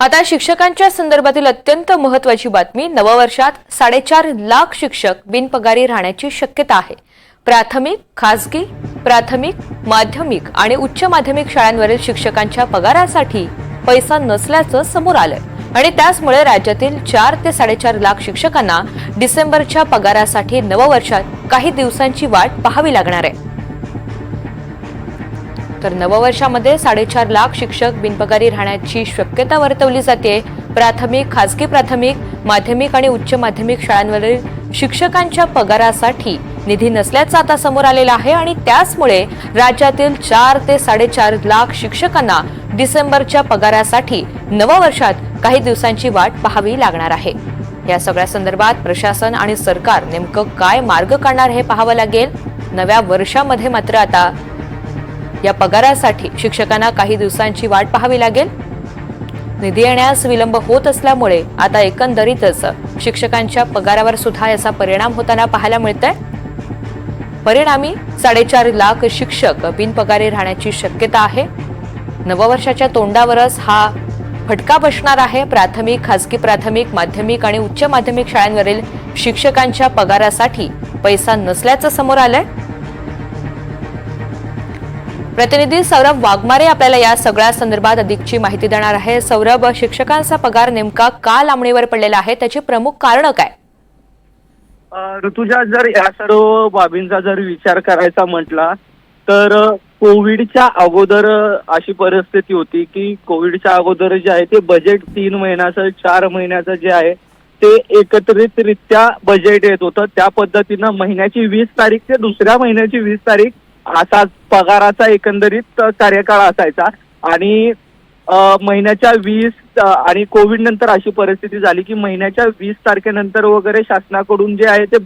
आता शिक्षकांच्या संदर्भातील अत्यंत महत्त्वाची बातमी। नववर्षात 4.5 लाख शिक्षक बिनपगारी राहण्याची शक्यता आहे। प्राथमिक, खासगी, प्राथमिक, माध्यमिक आणि उच्च माध्यमिक शाळांवरील शिक्षकांच्या पगारासाठी पैसा नसल्याचं समोर आलंय आणि त्यामुळे राज्यातील 4 ते 4.5 लाख शिक्षकांना डिसेंबरच्या पगारासाठी नववर्षात काही दिवसांची वाट पाहावी लागणार आहे। तर नववर्षामध्ये 4.5 लाख शिक्षक बिनपगारी राहण्याची शक्यता वर्तवली जाते। प्राथमिक, खासगी प्राथमिक, माध्यमिक आणि उच्च माध्यमिक शाळांवरील शिक्षकांच्या पगारासाठी निधी नसल्याचं आता समोर आलेलं आहे आणि त्यामुळे राज्यातील 4 ते 4.5 लाख शिक्षकांना डिसेंबरच्या पगारासाठी नववर्षात काही दिवसांची वाट पाहावी लागणार आहे। या सगळ्या संदर्भात प्रशासन आणि सरकार नेमकं काय मार्ग काढणार हे पाहावं लागेल। नव्या वर्षामध्ये मात्र आता या पगारासाठी शिक्षकांना काही दिवसांची वाट पाहावी लागेल। निधी येण्यास विलंब होत असल्यामुळे आता एकंदरीतच शिक्षकांच्या पगारावर सुद्धा याचा परिणाम होताना पाहायला मिळतंय। परिणामी 4.5 लाख शिक्षक बिनपगारी राहण्याची शक्यता आहे। नववर्षाच्या तोंडावरच हा फटका बसणार आहे। प्राथमिक, खासगी प्राथमिक, माध्यमिक आणि उच्च माध्यमिक शाळांवरील शिक्षकांच्या पगारासाठी पैसा नसल्याचं समोर आलंय। प्रतिनिधी सौरभ वाघमारे आपल्याला या सगळ्या संदर्भात अधिकची माहिती देणार आहे। सौरभ, शिक्षकांचा पगार नेमका का लांबणीवर पडलेला आहे, त्याची प्रमुख कारण काय? ऋतुजा, जर या सर्व बाबींचा जर विचार करायचा म्हटला तर कोविडच्या अगोदर अशी परिस्थिती होती की कोविडच्या अगोदर जे आहे ते बजेट 3 महिन्याचं 4 महिन्याचं जे आहे ते एकत्रितरित्या बजेट येत होतं। त्या पद्धतीनं महिन्याची 20 तारीख ते दुसऱ्या महिन्याची 20 तारीख असा पगाराचा एकंदरीत कार्यकाळ असायचा आणि महिन्याच्या 20 आणि कोविड नंतर अशी परिस्थिती झाली की महिन्याच्या 20 तारखेनंतर वगैरे शासनाकडून जे आहे ते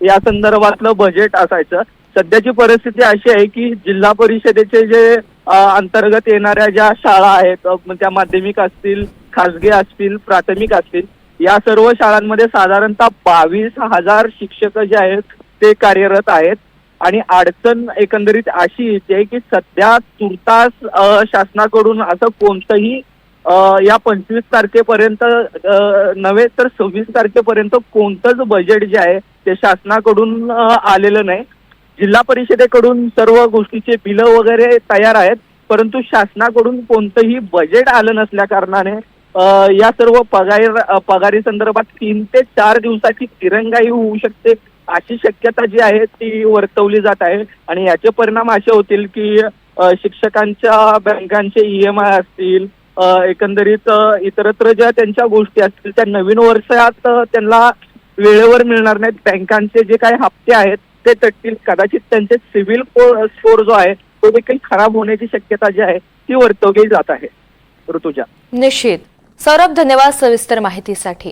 या संदर्भातलं बजेट असायचं। सध्याची परिस्थिती अशी आहे की जिल्हा परिषदेचे जे अंतर्गत येणाऱ्या ज्या शाळा आहेत, त्या माध्यमिक असतील, खासगी असतील, प्राथमिक असतील, या सर्व शाळांमध्ये साधारणतः 22,000 शिक्षक जे आहेत ते कार्यरत आहेत आणि अडचण एकंदरीत अशी येते की सध्या तुर्तास शासनाकडून असं कोणतंही या 25 तारखेपर्यंत नव्हे तर 26 तारखेपर्यंत कोणतंच बजेट जे आहे ते शासनाकडून आलेलं नाही। जिल्हा परिषदेकडून सर्व गोष्टीचे बिलं वगैरे तयार आहेत, परंतु शासनाकडून कोणतंही बजेट आलं नसल्या कारणाने या सर्व पगारी संदर्भात 3 ते 4 दिवसाची दिरंगाई होऊ शकते अशी शक्यता जी आहे ती वर्तवली जात आहे आणि याचे परिणाम असे होतील की शिक्षकांच्या बँकांचे EMI असतील, एकंदरीत इतरत्र ज्या त्यांच्या गोष्टी असतील त्या नवीन वर्षात त्यांना वेळेवर मिळणार नाहीत। बँकांचे जे काही हप्ते आहेत ते तटतील, कदाचित त्यांचे सिव्हिल स्कोर जो आहे तो देखील खराब होण्याची शक्यता जी आहे ती वर्तवली जात आहे। ऋतुजा, निश्चित। सौरभ, धन्यवाद सविस्तर माहितीसाठी।